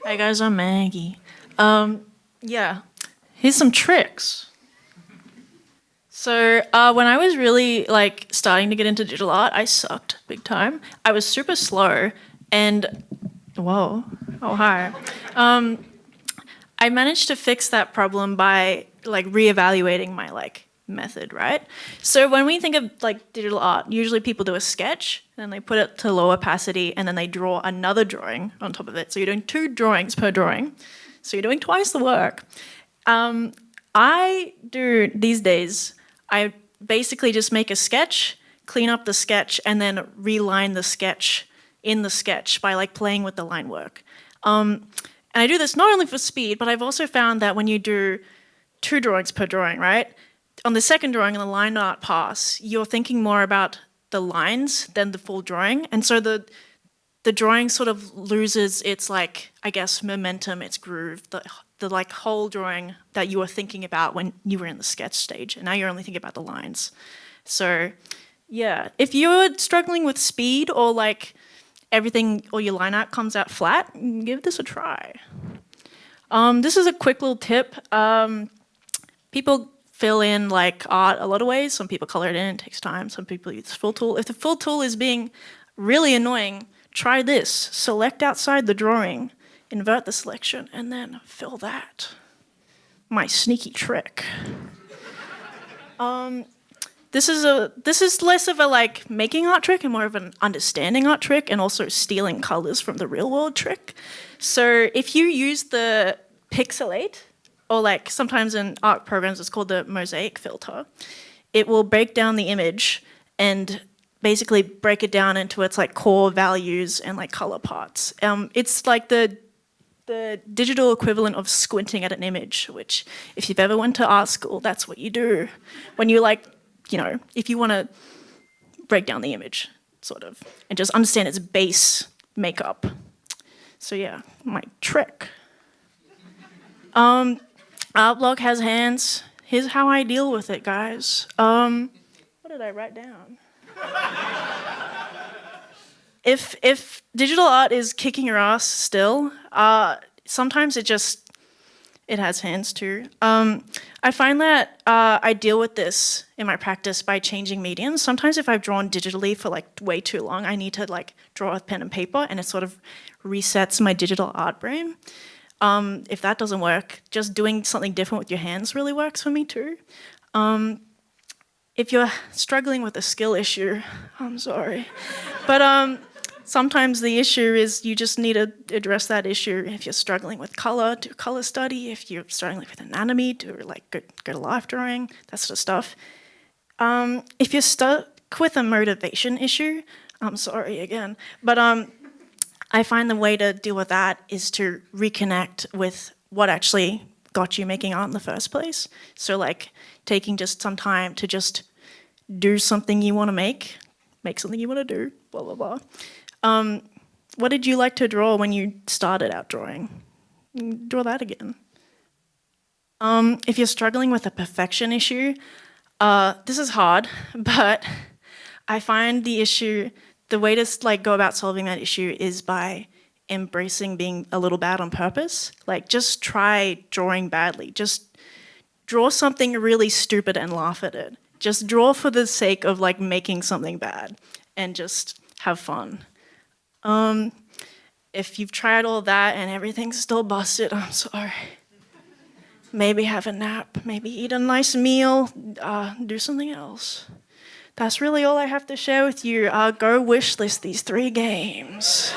Hey guys, I'm Maggie. Yeah, here's some tricks. So when I was really like starting to get into digital art, I sucked big time. I was super slow, and whoa, oh hi. I managed to fix that problem by like reevaluating my like method, right? So when we think of like digital art, usually people do a sketch, and they put it to low opacity, and then they draw another drawing on top of it. So you're doing 2 drawings per drawing. So you're doing twice the work. I do these days, I basically just make a sketch, clean up the sketch, and then reline the sketch in the sketch by like playing with the line work. And I do this not only for speed, but I've also found that when you do 2 drawings per drawing, right? On the second drawing, in the line art pass, you're thinking more about the lines than the full drawing. And so the drawing sort of loses its like, I guess, momentum, its groove, the like whole drawing that you were thinking about when you were in the sketch stage. And now you're only thinking about the lines. So yeah, if you're struggling with speed or like everything or your line art comes out flat, give this a try. This is a quick little tip. People fill in like art a lot of ways. Some people color it in, it takes time. Some people use the full tool. If the full tool is being really annoying, try this. Select outside the drawing, invert the selection, and then fill that. My sneaky trick. This is less of a like making art trick and more of an understanding art trick, and also stealing colors from the real world trick. So if you use the pixelate, or like sometimes in art programs it's called the mosaic filter, it will break down the image and basically break it down into its like core values and like color parts. It's like the digital equivalent of squinting at an image, which if you've ever went to art school, that's what you do when you like, you know, if you want to break down the image, sort of, and just understand its base makeup. So yeah, my trick. Artblock has hands. Here's how I deal with it, guys. What did I write down? If digital art is kicking your ass still, sometimes it has hands too. I find that I deal with this in my practice by changing mediums. Sometimes if I've drawn digitally for like way too long, I need to like draw with pen and paper, and it sort of resets my digital art brain. If that doesn't work, just doing something different with your hands really works for me too. If you're struggling with a skill issue, I'm sorry. But sometimes the issue is you just need to address that issue. If you're struggling with color, do color study. If you're struggling with anatomy, do like go to life drawing, that sort of stuff. If you're stuck with a motivation issue, I'm sorry again, but I find the way to deal with that is to reconnect with what actually got you making art in the first place. So like taking just some time to just do something you want to make something you want to do, blah, blah, blah. What did you like to draw when you started out drawing? Draw that again. If you're struggling with a perfection issue, this is hard, but I find the way to like go about solving that issue is by embracing being a little bad on purpose. Like just try drawing badly. Just draw something really stupid and laugh at it. Just draw for the sake of like making something bad and just have fun. If you've tried all that and everything's still busted, I'm sorry. Maybe have a nap, maybe eat a nice meal, do something else. That's really all I have to share with you. Go wishlist these 3 games.